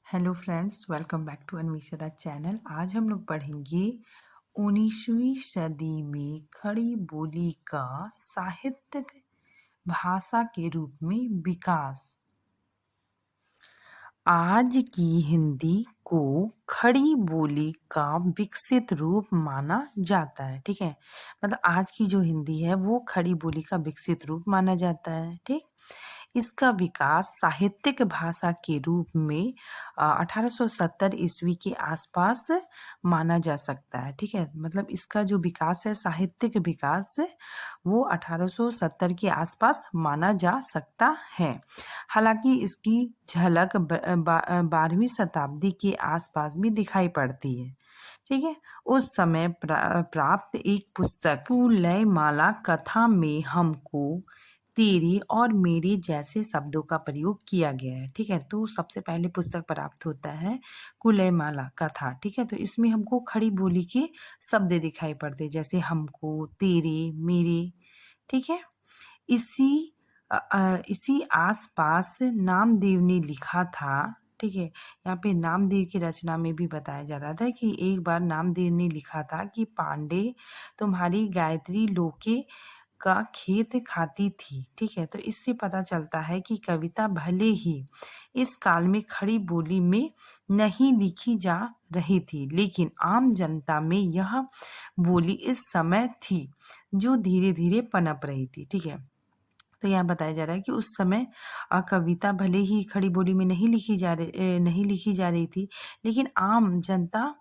Hello friends, welcome back to Anveshara channel. आज हम लोग पढ़ेंगे 19वीं सदी में खड़ी बोली का साहित्यिक भाषा के रूप में विकास। आज की हिंदी को खड़ी बोली का विकसित रूप माना जाता है। ठीक है, मतलब आज की जो हिंदी है वो खड़ी बोली का विकसित रूप माना जाता है। ठीक, इसका विकास साहित्यिक भाषा के रूप में 1870 ईस्वी के आसपास माना जा सकता है। ठीक है, मतलब इसका जो विकास है, साहित्यिक विकास, वो 1870 के आसपास माना जा सकता है। हालांकि इसकी झलक 12वीं शताब्दी के आसपास भी दिखाई पड़ती है। ठीक है, उस समय प्राप्त एक पुस्तक कुलय माला कथा में हमको तेरे और मेरे जैसे शब्दों का प्रयोग किया गया है। ठीक है, तो सबसे पहले पुस्तक प्राप्त होता है कुलय माला कथा। ठीक है, तो इसमें हमको खड़ी बोली के शब्द दिखाई पड़ते हैं, जैसे हमको, तेरे, मेरे। ठीक है, इसी इसी आसपास नामदेव ने लिखा था। ठीक है, यहाँ पे नामदेव की रचना में भी बताया जा रहा था कि एक बार नामदेव ने लिखा था कि पांडे तुम्हारी गायत्री लोके का खेत खाती थी। ठीक है, तो इससे पता चलता है कि कविता भले ही इस काल में खड़ी बोली में नहीं लिखी जा रही थी, लेकिन आम जनता में यह बोली इस समय थी जो धीरे धीरे पनप रही थी। ठीक है, तो यहाँ बताया जा रहा है कि उस समय कविता भले ही खड़ी बोली में नहीं लिखी जा रही थी, लेकिन आम जनता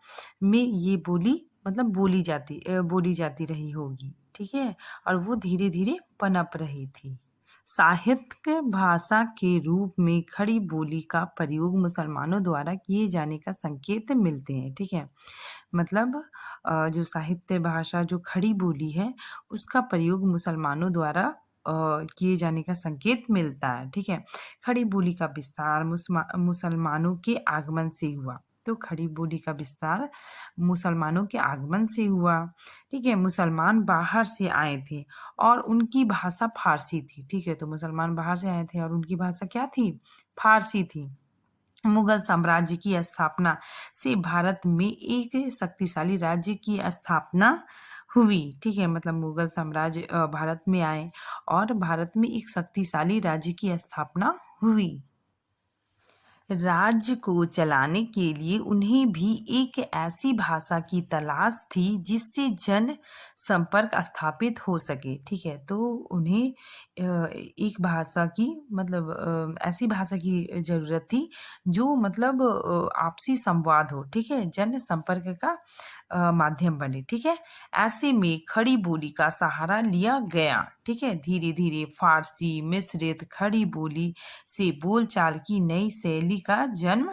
में ये बोली मतलब बोली जाती रही होगी। ठीक है, और वो धीरे धीरे पनप रही थी। साहित्य भाषा के रूप में खड़ी बोली का प्रयोग मुसलमानों द्वारा किए जाने का संकेत मिलते हैं। ठीक है, मतलब जो साहित्य भाषा जो खड़ी बोली है उसका प्रयोग मुसलमानों द्वारा किए जाने का संकेत मिलता है। ठीक है, खड़ी बोली का विस्तार मुसलमानों के आगमन से हुआ। तो खड़ी बोली का विस्तार मुसलमानों के आगमन से हुआ। ठीक है, मुसलमान बाहर से आए थे और उनकी भाषा फारसी थी। ठीक है, तो मुसलमान बाहर से आए थे और उनकी भाषा क्या थी? फारसी थी। मुगल साम्राज्य की स्थापना से भारत में एक शक्तिशाली राज्य की स्थापना हुई। ठीक है, मतलब मुगल साम्राज्य भारत में आए और भारत में एक शक्तिशाली राज्य की स्थापना हुई। राज्य को चलाने के लिए उन्हें भी एक ऐसी भाषा की तलाश थी जिससे जन संपर्क स्थापित हो सके। ठीक है, तो उन्हें एक भाषा की मतलब ऐसी भाषा की जरूरत थी जो मतलब आपसी संवाद हो। ठीक है, जन संपर्क का माध्यम बने। ठीक है, ऐसे में खड़ी बोली का सहारा लिया गया। ठीक है, धीरे धीरे फारसी मिश्रित खड़ी बोली से बोलचाल की नई शैली का जन्म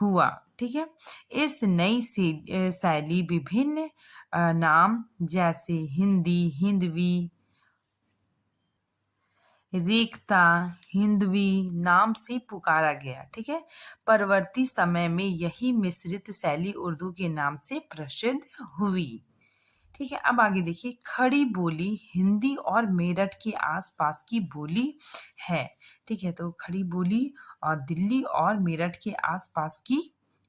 हुआ। ठीक है, इस नई शैली विभिन्न नाम जैसे हिंदी, हिंदवी, रेखता, हिंदवी नाम से पुकारा गया। ठीक है, परवर्ती समय में यही मिश्रित शैली उर्दू के नाम से प्रसिद्ध हुई। ठीक है, अब आगे देखिए, खड़ी बोली हिंदी और मेरठ के आसपास की बोली है। ठीक है, तो खड़ी बोली और दिल्ली और मेरठ के आसपास की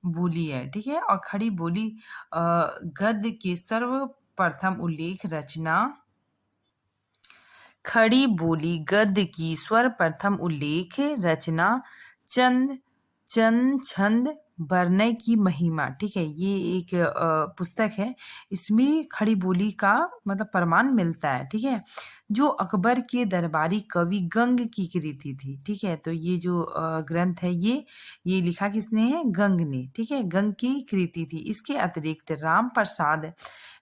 बोली है। ठीक है, और खड़ी बोली गद्य के सर्वप्रथम उल्लेख रचना खड़ी बोली गद्य की सर्वप्रथम उल्लेख रचना चंद चंद छंद बरनय की महिमा। ठीक है, ये एक पुस्तक है, इसमें खड़ी बोली का मतलब प्रमाण मिलता है। ठीक है, जो अकबर के दरबारी कवि गंग की कृति थी। ठीक है, तो ये जो ग्रंथ है ये लिखा किसने है? गंग ने। ठीक है, गंग की कृति थी। इसके अतिरिक्त राम प्रसाद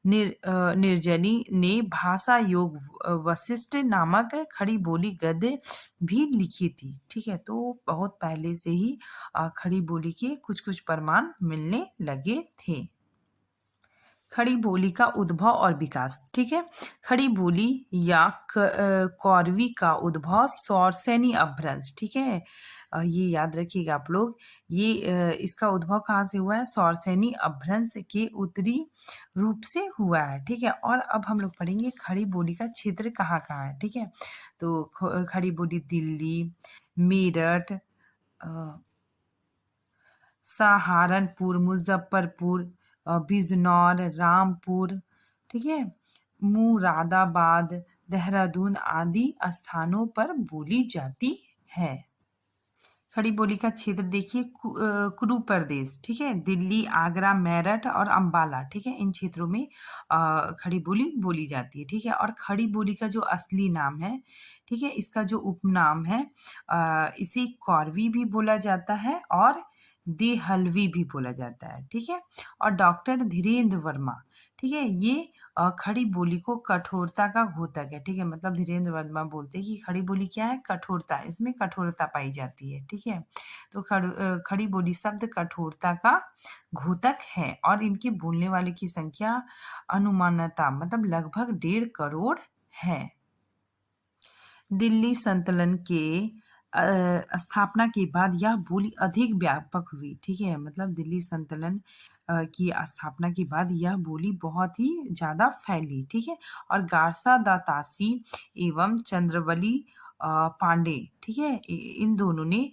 निर्जनी ने भाषा योग वशिष्ठ नामक खड़ी बोली गद्य भी लिखी थी। ठीक है, तो बहुत पहले से ही खड़ी बोली के कुछ कुछ प्रमाण मिलने लगे थे। खड़ी बोली का उद्भव और विकास। ठीक है, खड़ी बोली या कौरवी का उद्भव सौरसेनी अपभ्रंश। ठीक है, ये याद रखिएगा आप लोग, ये इसका उद्भव कहाँ से हुआ है? सौरसेनी अपभ्रंश के उत्तरी रूप से हुआ है। ठीक है, और अब हम लोग पढ़ेंगे खड़ी बोली का क्षेत्र कहाँ कहाँ है। ठीक है, तो खड़ी बोली दिल्ली, मेरठ, सहारनपुर, मुजफ्फरपुर, बिजनौर, रामपुर, ठीक है, मुरादाबाद, देहरादून आदि स्थानों पर बोली जाती है। खड़ी बोली का क्षेत्र देखिए, कुरु प्रदेश, ठीक है, दिल्ली, आगरा, मेरठ और अंबाला, ठीक है, इन क्षेत्रों में खड़ी बोली बोली जाती है, ठीक है। और खड़ी बोली का जो असली नाम है, ठीक है, इसका जो उपनाम है, इसे कौरवी भी बोला जाता है और देहलवी भी बोला जाता है, ठीक है। और डॉक्टर धीरेन्द्र वर्मा, ठीक है, ये खड़ी बोली को कठोरता का घोतक है, ठीक है, मतलब धीरेन्द्र वर्मा बोलते हैं कि खड़ी बोली क्या है, कठोरता, इसमें कठोरता पाई जाती है, ठीक है। तो खड़ी बोली शब्द कठोरता का घोतक है और इनके बोलने वाले की संख्या अनुमानतः मतलब लगभग 1.5 करोड़ है। दिल्ली संतलन के स्थापना के बाद यह बोली अधिक व्यापक हुई, ठीक है, मतलब दिल्ली संतलन की स्थापना के बाद यह बोली बहुत ही ज्यादा फैली, ठीक है। और गारसा दातासी एवं चंद्रवली पांडे, ठीक है, इन दोनों ने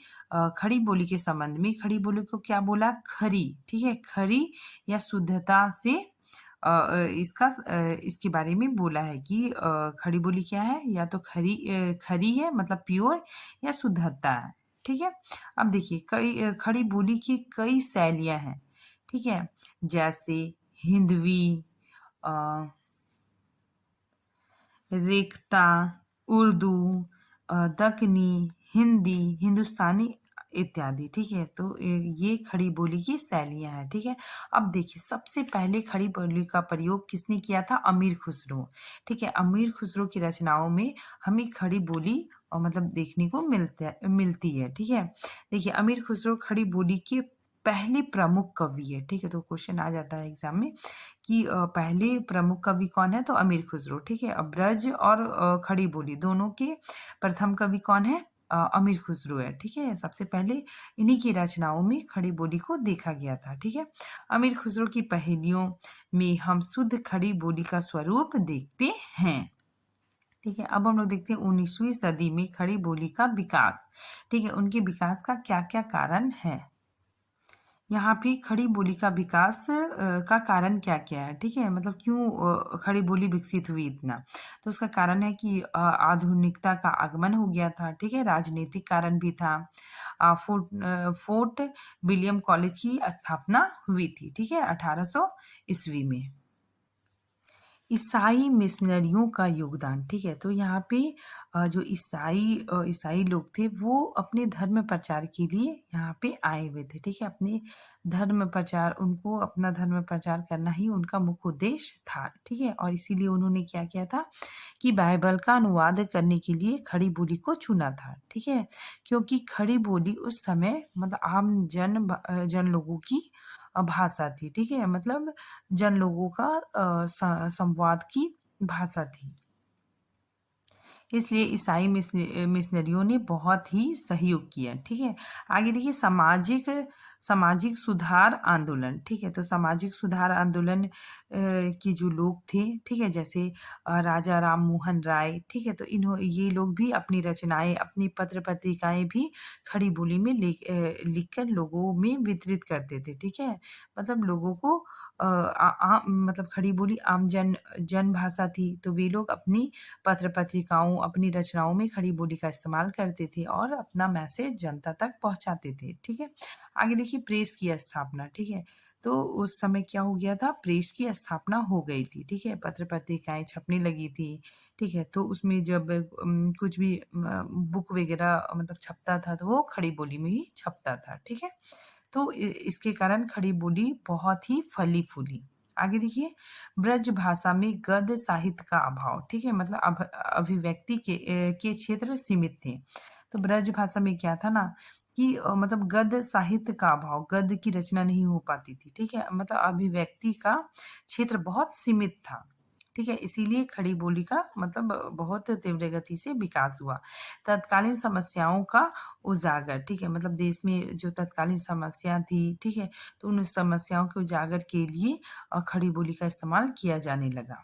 खड़ी बोली के संबंध में खड़ी बोली को क्या बोला, खरी, ठीक है, खरी या शुद्धता से इसके बारे में बोला है कि खड़ी बोली क्या है, या तो खरी है मतलब प्योर, या शुद्धता है, ठीक है। अब देखिए खड़ी बोली की कई शैलियां हैं, ठीक है, जैसे हिंदवी, रेख्ता, उर्दू, दक्कनी, हिंदी, हिंदुस्तानी इत्यादि, ठीक है। तो ये खड़ी बोली की शैलियां हैं, ठीक है। अब देखिए सबसे पहले खड़ी बोली का प्रयोग किसने किया था, अमीर खुसरो, ठीक है। अमीर खुसरो की रचनाओं में हमें खड़ी बोली मतलब देखने को मिलती है, ठीक है। देखिए अमीर खुसरो खड़ी बोली के पहले प्रमुख कवि है, ठीक है। तो क्वेश्चन आ जाता है एग्जाम में कि पहले प्रमुख कवि कौन है, तो अमीर खुसरो, ठीक है। अब ब्रज और खड़ी बोली दोनों के प्रथम कवि कौन है, अमीर खुसरो है, ठीक है। सबसे पहले इन्हीं की रचनाओं में खड़ी बोली को देखा गया था, ठीक है। अमीर खुसरो की पहेलियों में हम शुद्ध खड़ी बोली का स्वरूप देखते हैं, ठीक है। अब हम लोग देखते हैं 19वीं सदी में खड़ी बोली का विकास, ठीक है, उनके विकास का क्या क्या कारण है। यहाँ पे खड़ी बोली का विकास का कारण क्या क्या है, ठीक है, मतलब क्यों खड़ी बोली विकसित हुई इतना। तो उसका कारण है कि आधुनिकता का आगमन हो गया था, ठीक है, राजनीतिक कारण भी था। फोर्ट विलियम कॉलेज की स्थापना हुई थी, ठीक है, 1800 ईस्वी में। ईसाई मिशनरियों का योगदान, ठीक है। तो यहाँ पे जो ईसाई लोग थे वो अपने धर्म प्रचार के लिए यहाँ पे आए हुए थे, ठीक है। अपने धर्म प्रचार, उनको अपना धर्म प्रचार करना ही उनका मुख्य उद्देश्य था, ठीक है। और इसीलिए उन्होंने क्या किया था कि बाइबल का अनुवाद करने के लिए खड़ी बोली को चुना था, ठीक है। क्योंकि खड़ी बोली उस समय मतलब आम जन लोगों की भाषा थी, ठीक है, मतलब जन लोगों का संवाद की भाषा थी। इसलिए ईसाई मिशनरियों ने बहुत ही सहयोग किया, ठीक है। आगे देखिए सामाजिक सुधार आंदोलन, ठीक है। तो सामाजिक सुधार आंदोलन के जो लोग थे, ठीक है, जैसे राजा राम मोहन राय, ठीक है, तो ये लोग भी अपनी रचनाएं, अपनी पत्र पत्रिकाएं भी खड़ी बोली में लिखकर लोगों में वितरित करते थे, ठीक है। मतलब लोगों को मतलब खड़ी बोली आम जन भाषा थी, तो वे लोग अपनी पत्र पत्रिकाओं, अपनी रचनाओं में खड़ी बोली का इस्तेमाल करते थे और अपना मैसेज जनता तक पहुंचाते थे, ठीक है। आगे देखिए प्रेस की स्थापना, ठीक है। तो उस समय क्या हो गया था, प्रेस की स्थापना हो गई थी, ठीक है, पत्र पत्रिकाएं छपने लगी थी, ठीक है। तो उसमें जब कुछ भी बुक वगैरह मतलब छपता था तो वो खड़ी बोली में ही छपता था, ठीक है। तो इसके कारण खड़ी बोली बहुत ही फली फूली। आगे देखिए ब्रज भाषा में गद्य साहित्य का अभाव, ठीक है, मतलब अभिव्यक्ति के क्षेत्र सीमित थे। तो ब्रज भाषा में क्या था ना कि मतलब गद्य साहित्य का अभाव, गद्य की रचना नहीं हो पाती थी, ठीक है, मतलब अभिव्यक्ति का क्षेत्र बहुत सीमित था, ठीक है। इसीलिए खड़ी बोली का मतलब बहुत तीव्र गति से विकास हुआ। तत्कालीन समस्याओं का उजागर, ठीक है, मतलब देश में जो तत्कालीन समस्या थी, ठीक है, तो उन समस्याओं के उजागर के लिए खड़ी बोली का इस्तेमाल किया जाने लगा।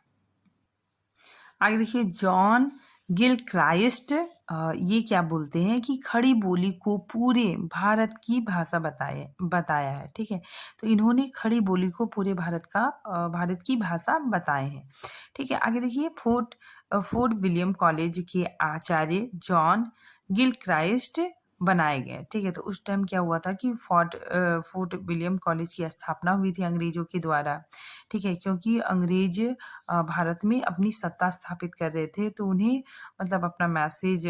आगे देखिए जॉन गिलक्राइस्ट ये क्या बोलते हैं कि खड़ी बोली को पूरे भारत की भाषा बताया है। ठीक है, तो इन्होंने खड़ी बोली को पूरे भारत की भाषा बताए हैं। ठीक है, आगे देखिए फोर्ट विलियम कॉलेज के आचार्य जॉन गिलक्राइस्ट बनाए गए। ठीक है, तो उस टाइम क्या हुआ था कि फोर्ट विलियम कॉलेज की स्थापना हुई थी अंग्रेजों के द्वारा। ठीक है, क्योंकि अंग्रेज भारत में अपनी सत्ता स्थापित कर रहे थे, तो उन्हें मतलब अपना मैसेज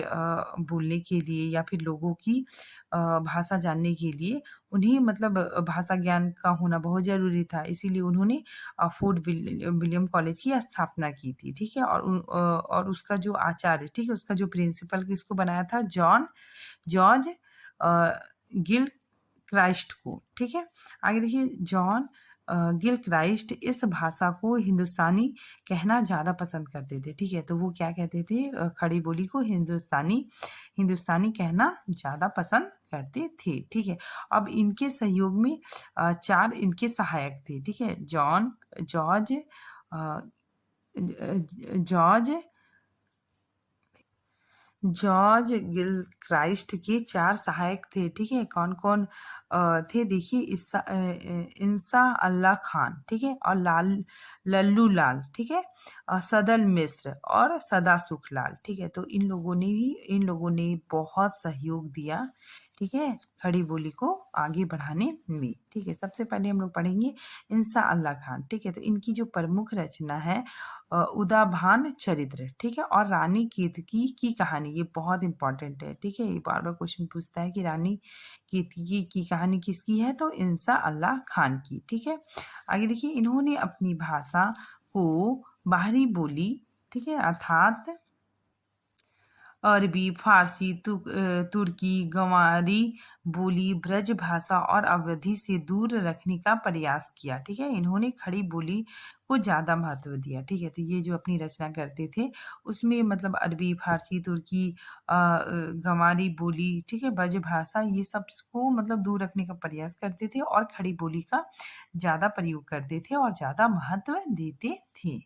बोलने के लिए या फिर लोगों की भाषा जानने के लिए उन्हें मतलब भाषा ज्ञान का होना बहुत ज़रूरी था। इसीलिए उन्होंने विलियम कॉलेज की स्थापना की थी। ठीक है, और उसका जो आचार्य, ठीक है, उसका जो प्रिंसिपल किसको बनाया था, जॉर्ज गिल क्राइस्ट को। ठीक है, आगे देखिए जॉन गिल क्राइस्ट इस भाषा को हिंदुस्तानी कहना ज़्यादा पसंद करते थे। ठीक है, तो वो क्या कहते थे, खड़ी बोली को हिंदुस्तानी कहना ज़्यादा पसंद करते थे। ठीक है, अब इनके सहयोग में 4 इनके सहायक थे। ठीक है, अ, जॉर्ज जॉर्ज गिलक्राइस्ट के 4 सहायक थे। ठीक है, कौन-कौन थे देखिए, इंसा अल्लाह खान, ठीक है, और लल्लू लाल, ठीक है, सदल मिश्र और सदा सुख लाल। ठीक है, तो इन लोगों ने बहुत सहयोग दिया। ठीक है, खड़ी बोली को आगे बढ़ाने में। ठीक है, सबसे पहले हम लोग पढ़ेंगे इंसा अल्लाह खान। ठीक है, तो इनकी जो प्रमुख रचना है उदाभान चरित्र, ठीक है, और रानी केतकी की कहानी, ये बहुत इंपॉर्टेंट है। ठीक है, ये बार बार क्वेश्चन पूछता है कि रानी केतकी की कहानी किसकी है, तो इंसा अल्लाह खान की। ठीक है, आगे देखिए, इन्होंने अपनी भाषा को बाहरी बोली, ठीक है, अर्थात अरबी, फारसी, तुर्की, गंवारी बोली, ब्रज भाषा और अवधी से दूर रखने का प्रयास किया। ठीक है, इन्होंने खड़ी बोली को ज़्यादा महत्व दिया। ठीक है, तो ये जो अपनी रचना करते थे उसमें मतलब अरबी, फारसी, तुर्की, गंवारी बोली, ठीक है, ब्रज भाषा, ये सब को मतलब दूर रखने का प्रयास करते थे और खड़ी बोली का ज़्यादा प्रयोग करते थे और ज़्यादा महत्व देते थे।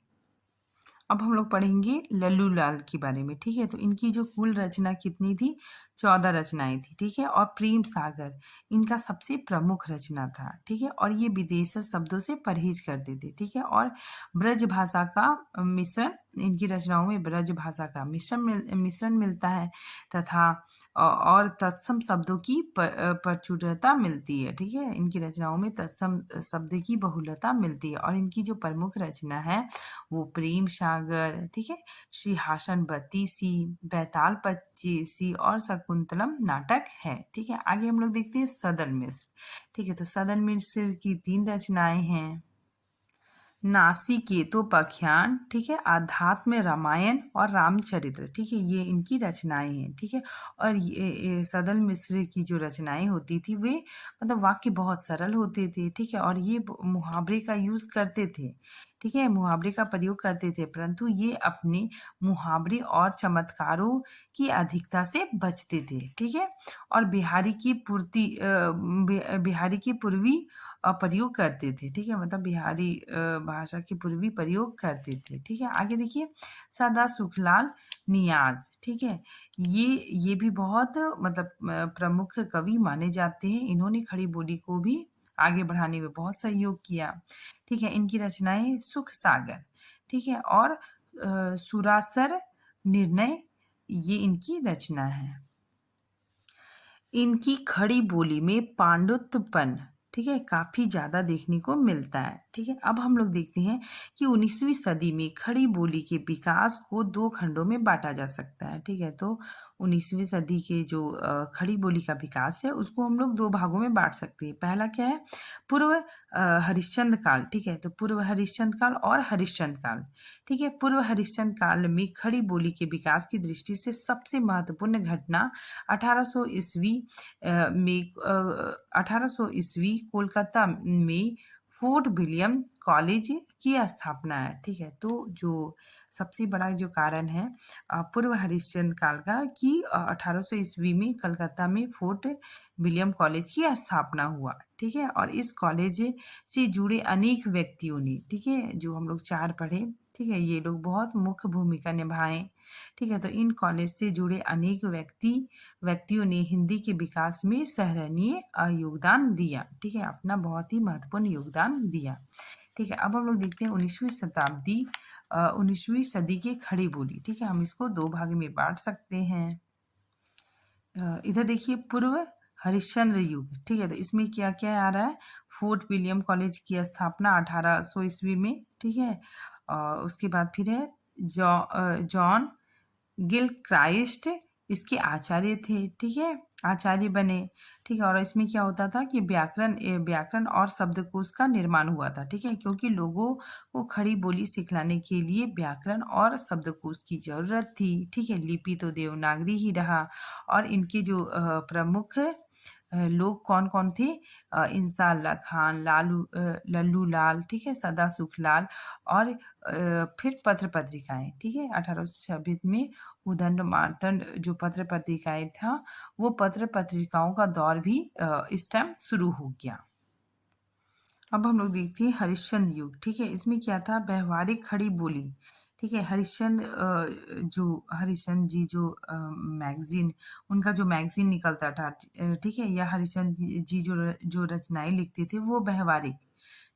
अब हम लोग पढ़ेंगे लल्लू लाल के बारे में। ठीक है, तो इनकी जो कुल रचना कितनी थी, 14 रचनाएं थी। ठीक है, और प्रेम सागर इनका सबसे प्रमुख रचना था। ठीक है, और ये विदेशी शब्दों से परहेज करते थे। ठीक है, और ब्रज भाषा का मिश्रण, इनकी रचनाओं में ब्रज भाषा का मिश्रण मिलता है तथा और तत्सम शब्दों की प्रचुरता मिलती है। ठीक है, इनकी रचनाओं में तत्सम शब्द की बहुलता मिलती है और इनकी जो प्रमुख रचना है वो प्रेम सागर, ठीक है, सिंहासन बत्तीसी, बैताल पच्चीसी और शकुंतलम नाटक है। ठीक है, आगे हम लोग देखते हैं सदल मिश्र। ठीक है, तो सदल मिश्र की 3 रचनाएं हैं, नासिकेतोपाख्यान, ठीक है, आध्यात्म रामायण और रामचरित्र। ठीक है, ये इनकी रचनाएं हैं। ठीक है, और ये सदल मिश्र की जो रचनाएं होती थी वे मतलब वाक्य बहुत सरल होते थे। ठीक है, और ये मुहावरे का यूज करते थे। ठीक है, मुहावरे का प्रयोग करते थे, परंतु ये अपने मुहावरे और चमत्कारों की अधिकता से बचते थे। ठीक है, और बिहारी की पूर्वी प्रयोग करते थे। ठीक है, मतलब बिहारी भाषा की पूर्वी प्रयोग करते थे। ठीक है, आगे देखिए सदा सुखलाल नियाज। ठीक है, ये भी बहुत मतलब प्रमुख कवि माने जाते हैं। इन्होंने खड़ी बोली को भी आगे बढ़ाने में बहुत सहयोग किया। ठीक है, इनकी रचनाएं सुख सागर, ठीक है, और सुरासर निर्णय, ये इनकी रचना है। इनकी खड़ी बोली में पांडित्यपन, ठीक है, काफी ज्यादा देखने को मिलता है। ठीक है, अब हम लोग देखते हैं कि 19वीं सदी में खड़ी बोली के विकास को 2 खंडों में बांटा जा सकता है। ठीक है, तो 19वीं सदी के जो खड़ी बोली का विकास है उसको हम लोग 2 भागों में बांट सकते हैं। पहला क्या है, पूर्व हरिश्चंद्र काल। ठीक है, तो पूर्व हरिश्चंद्र काल और हरिश्चंद्र काल। ठीक है, पूर्व हरिश्चंद्र काल में खड़ी बोली के विकास की दृष्टि से सबसे महत्वपूर्ण घटना 1800 ईस्वी में 1800 ईस्वी कोलकाता में फोर्ट विलियम कॉलेज की स्थापना है। ठीक है, तो जो सबसे बड़ा जो कारण है पूर्व हरिश्चंद्र काल का कि 1800 ईस्वी में कलकत्ता में फोर्ट विलियम कॉलेज की स्थापना हुआ। ठीक है, और इस कॉलेज से जुड़े अनेक व्यक्तियों ने, ठीक है, जो हम लोग 4 पढ़े, ठीक है, ये लोग बहुत मुख्य भूमिका निभाए। ठीक है, तो इन कॉलेज से जुड़े अनेक व्यक्तियों ने हिंदी के विकास में सराहनीय योगदान दिया। ठीक है, अपना बहुत ही महत्वपूर्ण योगदान दिया। ठीक है, अब हम लोग देखते हैं 19वीं सदी की खड़ी बोली। ठीक है, हम इसको दो भाग में बांट सकते हैं। इधर देखिए पूर्व हरिश्चंद्र युग। ठीक है, तो इसमें क्या क्या आ रहा है? फोर्ट विलियम कॉलेज की स्थापना 1800 ईस्वी में। ठीक है, उसके बाद फिर है जॉन गिल क्राइस्ट इसके आचार्य थे। ठीक है, आचार्य बने। ठीक है, और इसमें क्या होता था कि व्याकरण और शब्दकोश का निर्माण हुआ था। ठीक है, क्योंकि लोगों को खड़ी बोली सिखलाने के लिए व्याकरण और शब्दकोश की जरूरत थी। ठीक है, लिपि तो देवनागरी ही रहा। और इनके जो प्रमुख लोग कौन कौन थे? इंसाअल्लाह खान, लल्लू लाल, ठीक है, सदा सुखलाल, और फिर पत्र पत्रिकाएं। ठीक है, 1826 में उदंड मार्तंड जो पत्र पत्रिकाएं था, वो पत्र पत्रिकाओं का दौर भी इस टाइम शुरू हो गया। अब हम लोग देखते हैं हरिश्चंद्र युग। ठीक है, इसमें क्या था? व्यवहारिक खड़ी बोली। ठीक है, हरिश्चंद्र जी जो मैगजीन, उनका जो मैगजीन निकलता था, ठीक है, या हरिश्चंद्र जी जो रचनाएं लिखते थे वो व्यवहारिक,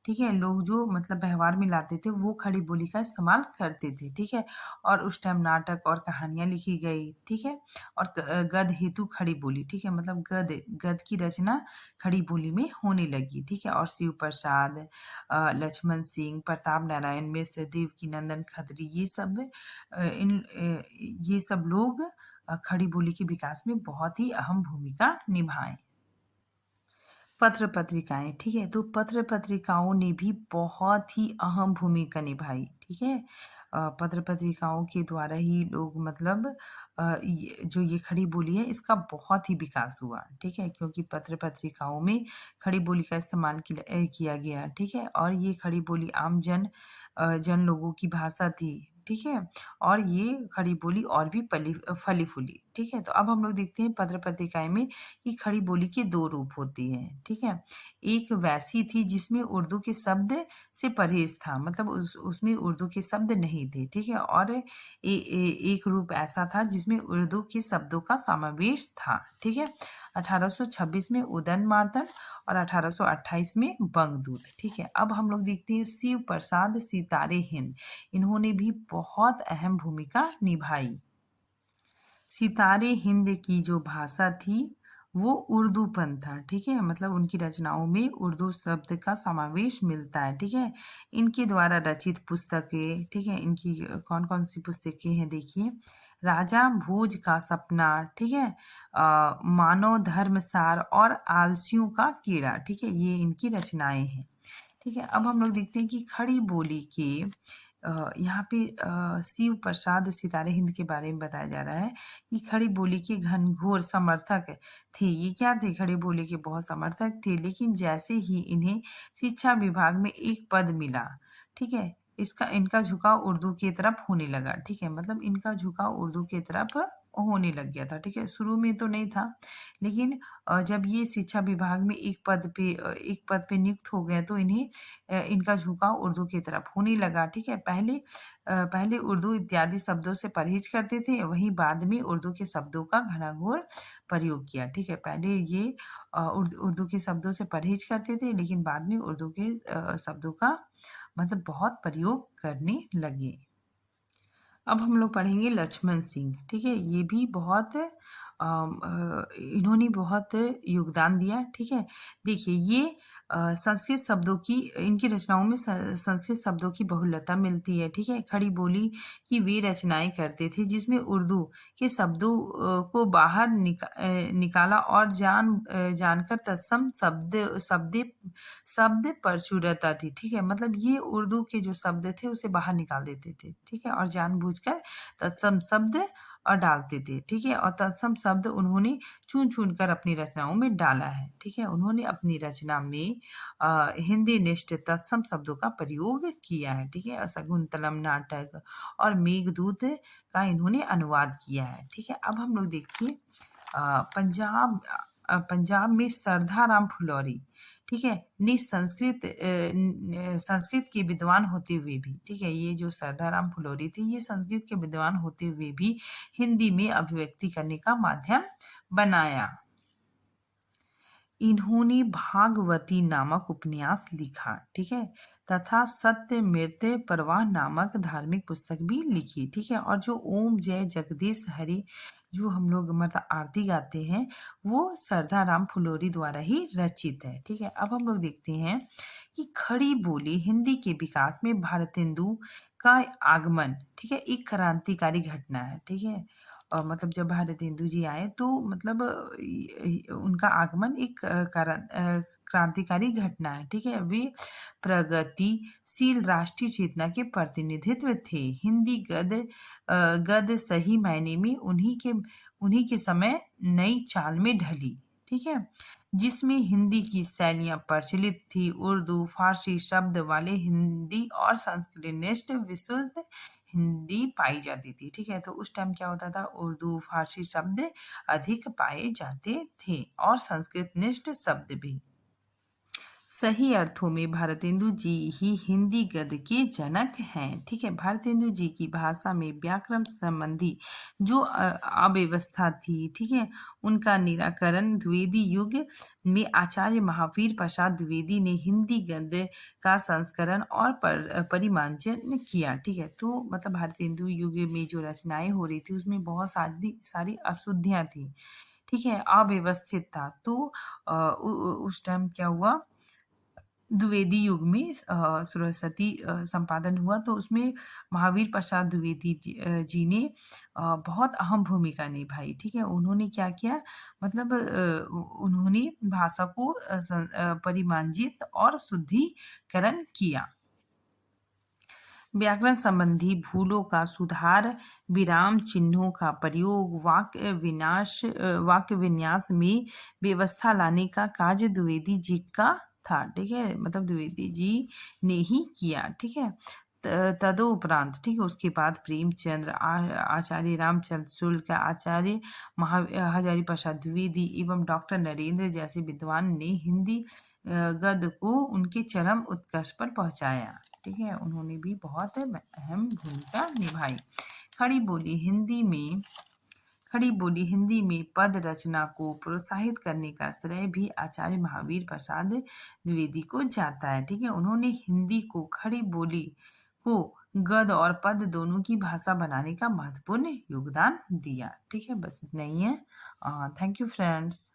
ठीक है, लोग जो मतलब व्यवहार में लाते थे वो खड़ी बोली का इस्तेमाल करते थे। ठीक है, और उस टाइम नाटक और कहानियां लिखी गई। ठीक है, और गद हेतु खड़ी बोली। ठीक है, मतलब गद की रचना खड़ी बोली में होने लगी। ठीक है, और शिव प्रसाद, लक्ष्मण सिंह, प्रताप नारायण मिश्र, देवकी नंदन खत्री, ये सब लोग खड़ी बोली के विकास में बहुत ही अहम भूमिका निभाए। पत्र पत्रिकाएं। ठीक है, तो पत्र पत्रिकाओं ने भी बहुत ही अहम भूमिका निभाई। ठीक है, पत्र पत्रिकाओं के द्वारा ही लोग मतलब जो ये खड़ी बोली है इसका बहुत ही विकास हुआ। ठीक है, क्योंकि पत्र पत्रिकाओं में खड़ी बोली का इस्तेमाल किया गया। ठीक है, और ये खड़ी बोली आम जन लोगों की भाषा थी। ठीक है, और ये खड़ी बोली और भी फली फूली। ठीक है, तो अब हम लोग देखते हैं पत्र पत्रिकाएं में कि खड़ी बोली के दो रूप होती हैं। ठीक है, एक वैसी थी जिसमें उर्दू के शब्द से परहेज था, मतलब उसमें उर्दू के शब्द नहीं थे। ठीक है, और एक रूप ऐसा था जिसमें उर्दू के शब्दों का समावेश था। ठीक है, 1826 में उदयन मार्तन और 1828 में बंगदूत। ठीक है, अब हम लोग देखते हैं शिव प्रसाद सितारे हिंद। इन्होंने भी बहुत अहम भूमिका निभाई। सितारे हिंद की जो भाषा थी वो उर्दूपन था। ठीक है, मतलब उनकी रचनाओं में उर्दू शब्द का समावेश मिलता है। ठीक है, इनके द्वारा रचित पुस्तकें, ठीक है, इनकी कौन कौन सी पुस्तकें हैं देखिए। राजा भोज का सपना, ठीक है, मानव धर्मसार और आलसियों का कीड़ा। ठीक है, ये इनकी रचनाएं हैं। ठीक है, अब हम लोग देखते हैं कि खड़ी बोली के यहाँ पे शिव प्रसाद सितारे हिंद के बारे में बताया जा रहा है कि खड़ी बोली के घनघोर समर्थक थे। ये क्या थे? खड़ी बोली के बहुत समर्थक थे, लेकिन जैसे ही इन्हें शिक्षा विभाग में एक पद मिला, ठीक है, इनका झुकाव उर्दू की तरफ होने लगा। ठीक है, मतलब इनका झुकाव उर्दू की तरफ होने लग गया था। ठीक है, शुरू में तो नहीं था, लेकिन जब ये शिक्षा विभाग में एक पद पे नियुक्त हो गए तो इनका झुकाव उर्दू की तरफ होने लगा। ठीक है, पहले उर्दू इत्यादि शब्दों से परहेज करते थे, वहीं बाद में उर्दू के शब्दों का घनाघोर प्रयोग किया। ठीक है, पहले ये उर्दू के शब्दों से परहेज करते थे, लेकिन बाद में उर्दू के शब्दों का मतलब बहुत प्रयोग करने लगे। अब हम लोग पढ़ेंगे लक्ष्मण सिंह। ठीक है, ये भी बहुत इन्होंने बहुत योगदान दिया। ठीक है, देखिए ये संस्कृत शब्दों की, इनकी रचनाओं में संस्कृत शब्दों की बहुलता मिलती है। ठीक है, खड़ी बोली की वे रचनाएं करते थे जिसमें उर्दू के शब्दों को बाहर निकाला और जानकर तत्सम शब्द प्रचुरता थी। ठीक है, मतलब ये उर्दू के जो शब्द थे उसे बाहर निकाल देते थे। ठीक है, और जानबूझकर तत्सम शब्द और डालते थे। ठीक है, और तत्सम शब्द उन्होंने चुन चुन कर अपनी रचनाओं में डाला है। ठीक है, उन्होंने अपनी रचना में हिंदी निष्ठ तत्सम शब्दों का प्रयोग किया है। ठीक है, और शकुंतलम नाटक और मेघदूत का इन्होंने अनुवाद किया है। ठीक है, अब हम लोग देखिए पंजाब में सरदाराम फुलौरी। ठीक है, संस्कृत के विद्वान होते हुए भी, ठीक है, ये जो सरदाराम फुलोरी थे ये संस्कृत के विद्वान होते हुए भी हिंदी में अभिव्यक्ति करने का माध्यम बनाया। इन्होंने भागवती नामक उपन्यास लिखा, ठीक है, तथा सत्य मृत्य परवाह नामक धार्मिक पुस्तक भी लिखी, ठीक है, और जो ओम जय जगदीश हरि जो हम लोग मतलब आरती गाते हैं वो सरदाराम फुलोरी द्वारा ही रचित है, ठीक है। अब हम लोग देखते हैं कि खड़ी बोली हिंदी के विकास में भारतेंदु का आगमन, ठीक है, एक क्रांतिकारी घटना है, ठीक है। मतलब जब भारतेंदु जी आए तो मतलब उनका आगमन एक क्रांतिकारी घटना है, ठीक है। वे प्रगतिशील राष्ट्रीय चेतना के प्रतिनिधित्व थे। हिंदी गद सही मायने में उन्हीं के समय नई चाल में ढली, ठीक है, जिसमें हिंदी की शैलियां प्रचलित थी। उर्दू फारसी शब्द वाले हिंदी और संस्कृतनिष्ठ विशुद्ध हिंदी पाई जाती थी, ठीक है। तो उस टाइम क्या होता था, उर्दू फारसी शब्द अधिक पाए जाते थे और संस्कृतनिष्ठ शब्द भी। सही अर्थों में भारतेंदु जी ही हिंदी गद्य के जनक हैं, ठीक है। भारतेंदु जी की भाषा में व्याकरण संबंधी जो अव्यवस्था थी, ठीक है, उनका निराकरण द्विवेदी युग में आचार्य महावीर प्रसाद द्विवेदी ने हिंदी गद्य का संस्करण और परिमार्जन किया, ठीक है। तो मतलब भारतेंदु युग में जो रचनाएं हो रही थी उसमें बहुत सारी अशुद्धियां थी, ठीक है, अव्यवस्थित था। तो उस टाइम क्या हुआ, द्विवेदी युग में सरस्वती संपादन हुआ तो उसमें महावीर प्रसाद द्विवेदी जी ने बहुत अहम भूमिका निभाई, ठीक है। उन्होंने क्या किया, मतलब उन्होंने भाषा को परिमार्जित और शुद्धिकरण किया। व्याकरण संबंधी भूलों का सुधार, विराम चिन्हों का प्रयोग, वाक्य विन्यास में व्यवस्था लाने का कार्य द्विवेदी जी का था, ठीक है, मतलब द्विवेदी जी ने ही किया, ठीक है। तदोपरांत, ठीक है, उसके बाद प्रेमचंद्र, आचार्य रामचंद्र शुक्ल, आचार्य हजारी प्रसाद द्विवेदी एवं डॉक्टर नरेंद्र जैसे विद्वान ने हिंदी गद्य को उनके चरम उत्कर्ष पर पहुंचाया, ठीक है। उन्होंने भी बहुत अहम भूमिका निभाई। खड़ी बोली हिंदी में पद रचना को प्रोत्साहित करने का श्रेय भी आचार्य महावीर प्रसाद द्विवेदी को जाता है, ठीक है। उन्होंने हिंदी को खड़ी बोली को गद्य और पद दोनों की भाषा बनाने का महत्वपूर्ण योगदान दिया, ठीक है। बस इतना ही है। Thank you friends.